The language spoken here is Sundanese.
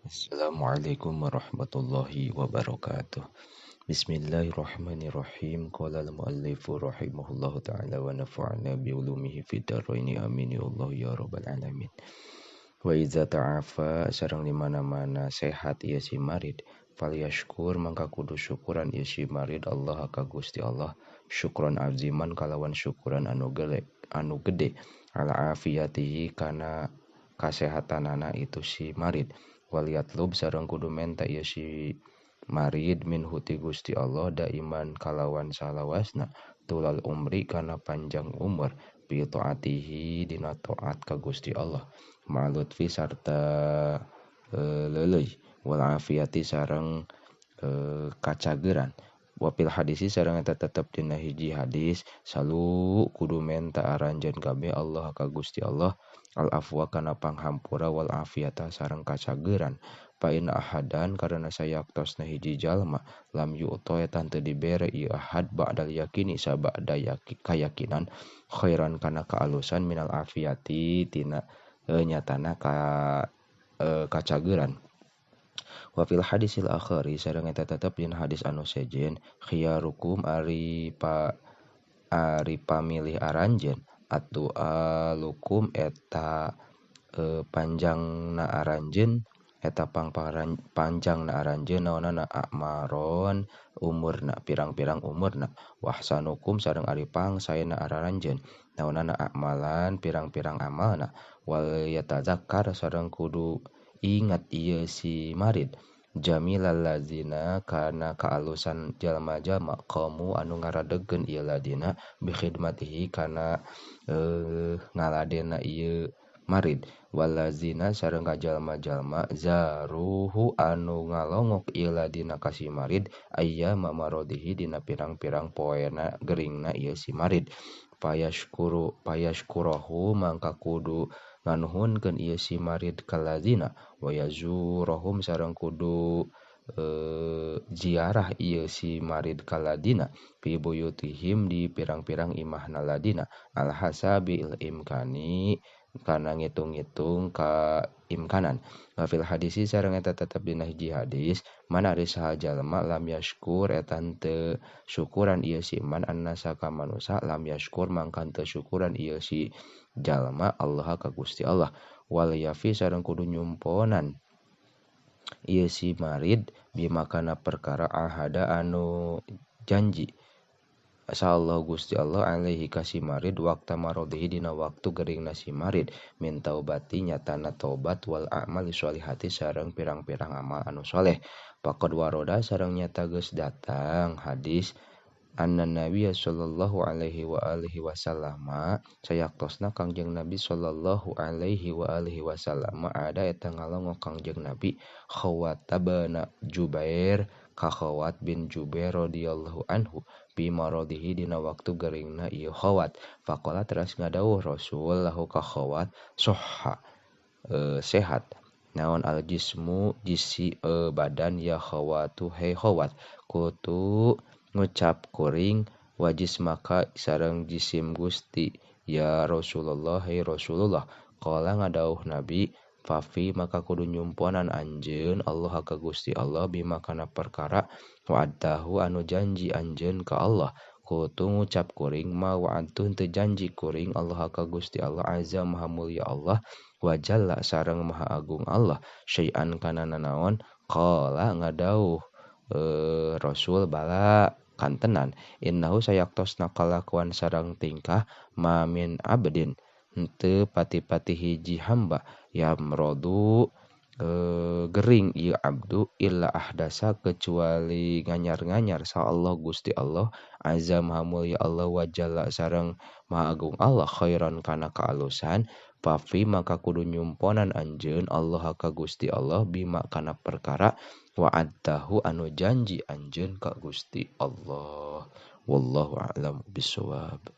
Assalamualaikum warahmatullahi wabarakatuh. Bismillahirrahmanirrahim. Qala al-muallifu rahimahullahu ta'ala wa nafa'ana bi ulumihi fid dharain amin ya Allah ya rabbal alamin. Wa iza ta'afa sareng di mana-mana sehat ieu si marid, falyashkur mangka kudu syukuran ieu si marid Allah ka Gusti Allah, syukron aziman kalawan syukuran anu gede ala afiyatihi kana kasehatanana itu si marid. Waliatlub sareng kudu menta ieu si marid min huti Gusti Allah daiman kalawan salawasna tulal umri kana panjang umur bi taatihi dina taat ka Gusti Allah ma'lutfi sarta leuleuy wal afiyati sareng kacageran. Wapil hadisi sareng eta tetep dina hiji hadis salu kudu menta aranjeun kabeh Allah ka Gusti Allah al afwa kana panghampura wal afiyata sareng kacageran. Pain ahadan karena sayaktos na hiji jalma lam yu'to eta teu dibere ieu ahad ba'dal yakini sabada kayakinan khairan kana kaalusan minal afiyati tina nyatana kacageran. Wa fil hadisil akhari sareng eta tetep dina hadis anu sejen khiyarukum ari pamilih aranjeun atu alukum eta panjangna aranjeun eta panjangna aranjeun naonana akmaron umurna pirang-pirang umurna wahsanukum sareng ari pangsaena aranjeun naonana akmalan pirang-pirang amalna wal yatazakkar sareng kudu ingat ieu si marid jamilal lazina kana kaalusan jalma-jalma qamu anu ngaradegkeun ieu ladina bi khidmatihi kana ngaladena ieu marid walazina sareng kajalma-jalma zaruhu anu ngalongok ieu ladina ka si marid ayyama marodihi dina pirang-pirang poena geuringna ieu si marid payashkurahu mangka kudu nganuhunkeun ieu si marid ka lazina wa yazurahum sareng kudu ziarah ieu si marid ka ladina fi buyutihim di pirang-pirang imahna ladina al hasabil imkani kana ngitung-ngitung ka imkanan. Fil hadisi sareng eta tetep dina hiji hadis mana ari saha jalma lam yashkur eta teu syukuran ieu si man annasa ka manusa lam yashkur mangka teu syukuran ieu si jalma Allah ka Gusti Allah wal yafi sareng kudu nyumponan ieu si marid bima kana perkara ahada anu janji Asallahu Gusti Allah alaihi kasi marid waktu marodihi dina waktu geuringna si marid min taubati nyatana taubat wal a'mali sholihati sareng pirang-pirang amal anu soleh. Faqad waroda sareng nyata geus datang hadis anna Nabi sallallahu alaihi wa alihi wasallam sayaktosna Kangjeng Nabi sallallahu alaihi wa alihi wasallam ada eta ngalongok Kangjeng Nabi Khawatabana Jubair ka Khawat bin Jubair radhiyallahu anhu bi maradihi dina waktu geuringna ieu Khawat faqala teras ngadawuh Rasul lahu ka Khawat sohha sehat naon al jismu jisi badan ya Khawatu he Khawat kutu ngucap kuring wajis maka sareng jisim Gusti ya Rasulullah he Rasulullah qala ngadawuh Nabi fafi maka kudu nyumponan anjeun Allah ka Gusti Allah bima kana perkara wa'adahu anu janji anjeun ka Allah kudu ngucap kuring ma wa'adun teu janji kuring Allah ka Gusti Allah azza maha mulia Allah wa jalla sareng maha agung Allah syai'an kana nanaon qala ngadawuh Rasul bala kantenan innahu sayaktosna kalakuan sareng tingkah mamin abdin henteu pati-pati hiji hamba yamrodu gering ieu abdu illa ahdasa kecuali nganyar-nganyar sa Allah Gusti Allah azza maha mulia Allah wa jalla sareng maha agung Allah khairan kana kaalusan fafi maka kudu nyumponan anjeun Allah ka Gusti Allah bima kana perkara wa'adahu anu janji anjeun ka Gusti Allah wallahu a'lam bishawab.